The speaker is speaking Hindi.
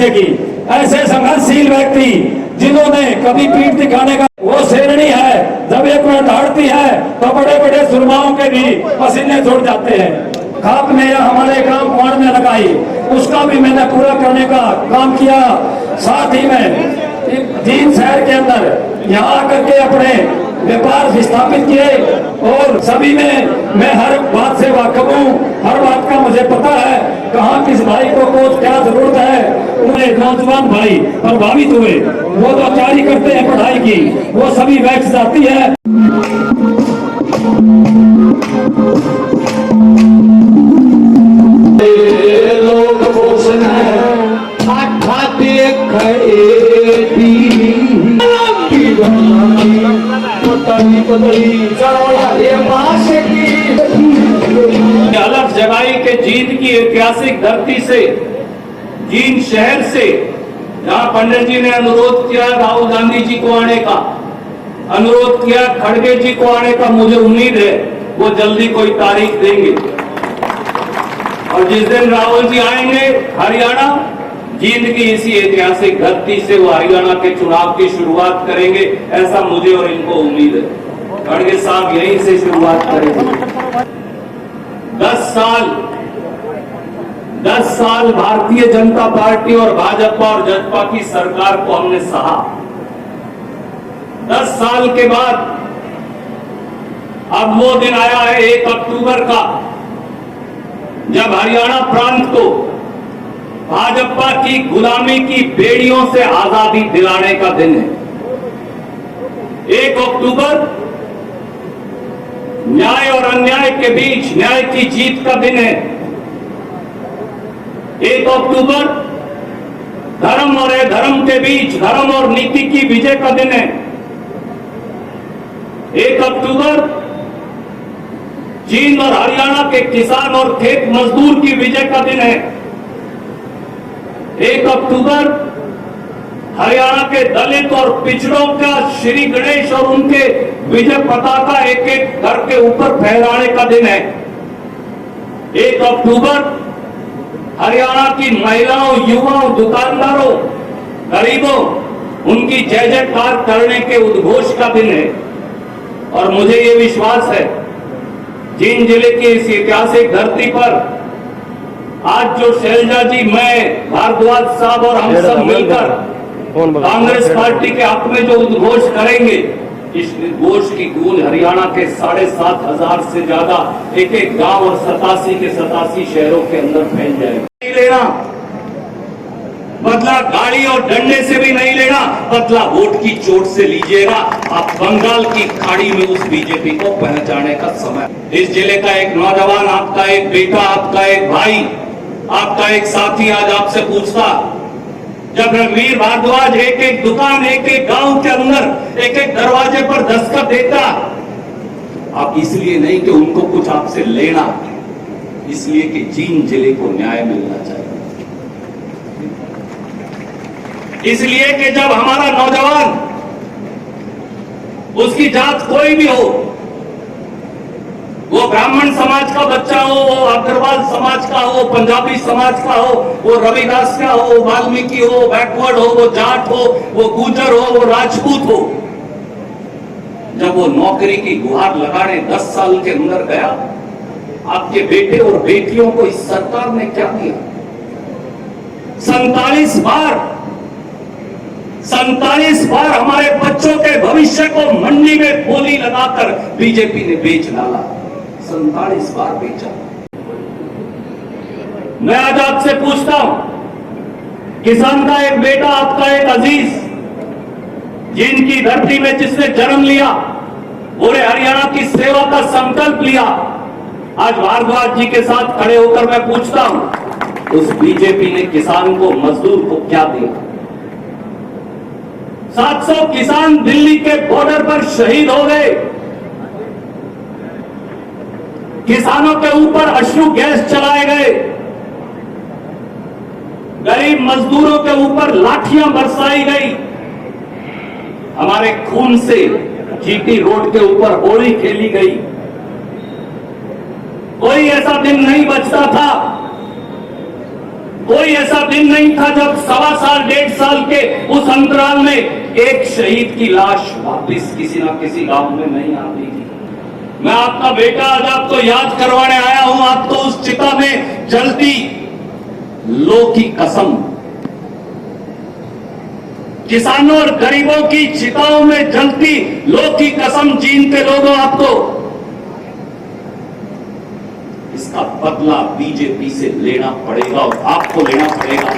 भविष्य की। ऐसे संघर्षशील व्यक्ति जिन्होंने कभी पीठ दिखाने का, वो शेरनी है, जब एक मिनट दौड़ती है तो बड़े बड़े सुरमाओं के भी पसीने छूट जाते हैं। आपने यह हमारे काम कुआं में लगाई, उसका भी मैंने पूरा करने का काम किया। साथ ही में जींद शहर के अंदर यहाँ आकर के अपने व्यापार स्थापित किए और सभी में मैं हर बात से वाकिफ हूँ, हर बात का मुझे पता है कहाँ किस भाई को क्या जरूरत है। उन्हें नौजवान भाई प्रभावित हुए, वो तो तैयारी करते हैं पढ़ाई की, वो सभी वैक्स जाती है। अलग जगाई के जींद की ऐतिहासिक धरती से, जींद शहर से, जहां पंडित जी ने अनुरोध किया राहुल गांधी जी को आने का, अनुरोध किया खड़गे जी को आने का, मुझे उम्मीद है वो जल्दी कोई तारीख देंगे। और जिस दिन राहुल जी आएंगे हरियाणा, जींद की इसी ऐतिहासिक धरती से वो हरियाणा के चुनाव की शुरुआत करेंगे, ऐसा मुझे और इनको उम्मीद है। खड़गे साहब यहीं से शुरुआत करेंगे। 10 साल भारतीय जनता पार्टी और भाजपा और जजपा की सरकार को हमने सहा। 10 साल के बाद अब वो दिन आया है 1 अक्टूबर का, जब हरियाणा प्रांत को भाजपा की गुलामी की बेड़ियों से आजादी दिलाने का दिन है। 1 अक्टूबर न्याय और अन्याय के बीच न्याय की जीत का दिन है। 1 अक्टूबर धर्म और अधर्म के बीच धर्म और नीति की विजय का दिन है। 1 अक्टूबर जींद और हरियाणा के किसान और खेत मजदूर की विजय का दिन है। 1 अक्टूबर हरियाणा के दलित और पिछड़ों का श्री गणेश और उनके विजय पताका एक एक घर के ऊपर फहराने का दिन है। 1 अक्टूबर हरियाणा की महिलाओं, युवाओं, दुकानदारों, गरीबों, उनकी जय जयकार करने के उद्घोष का दिन है। और मुझे ये विश्वास है जींद जिले की इस ऐतिहासिक धरती पर आज जो शैलजा जी, मैं, भारद्वाज साहब और हम सब मिलकर कांग्रेस पार्टी के हक में जो उद्घोष करेंगे, इस उद्घोष की गूंज हरियाणा के 7,500 से ज्यादा एक एक गांव और 87 के 87 शहरों के अंदर फैल जाएगी। नहीं लेना बदला गाड़ी और डंडे से भी नहीं लेना, बदला वोट की चोट से लीजिएगा। आप बंगाल की खाड़ी में उस बीजेपी को पहचाने का समय। इस जिले का एक नौजवान, आपका एक बेटा, आपका एक भाई, आपका एक साथी आज आपसे पूछता, जब रणवीर भारद्वाज एक एक दुकान, एक एक गांव के अंदर, एक एक दरवाजे पर दस्तखत देता, आप इसलिए नहीं कि उनको कुछ आपसे लेना, इसलिए कि जींद जिले को न्याय मिलना चाहिए। इसलिए कि जब हमारा नौजवान, उसकी जात कोई भी हो, वो ब्राह्मण समाज का बच्चा हो, वो अग्रवाल समाज का हो, पंजाबी समाज का हो, वो रविदास का हो, वाल्मीकि हो, बैकवर्ड हो, वो जाट हो, वो गुर्जर हो, वो राजपूत हो, जब वो नौकरी की गुहार लगाने 10 साल के अंदर गया, आपके बेटे और बेटियों को इस सरकार ने क्या दिया? 47 बार हमारे बच्चों के भविष्य को मंडी में बोली लगाकर बीजेपी ने बेच डाला। 47 बार बेचा। मैं आज आपसे पूछता हूं, किसान का एक बेटा, आपका एक अजीज, जिनकी धरती में जिसने जन्म लिया, पूरे हरियाणा की सेवा का संकल्प लिया, आज भारद्वाज जी के साथ खड़े होकर मैं पूछता हूं, उस बीजेपी ने किसान को, मजदूर को क्या दिया? 700 किसान दिल्ली के बॉर्डर पर शहीद हो गए। किसानों के ऊपर अश्रु गैस चलाए गए, गरीब मजदूरों के ऊपर लाठियां बरसाई गई, हमारे खून से जीटी रोड के ऊपर होली खेली गई। कोई ऐसा दिन नहीं बचता था कोई ऐसा दिन नहीं था जब 1.25 साल 1.5 साल के उस अंतराल में एक शहीद की लाश वापस किसी ना किसी गांव में नहीं आती थी। मैं आपका बेटा आज आपको याद करवाने आया हूं। आप तो उस चिता में जलती लो की कसम, किसानों और गरीबों की चिताओं में जलती लो की कसम जीनते लोगों, आपको इसका बदला बीजेपी से लेना पड़ेगा और आपको लेना पड़ेगा।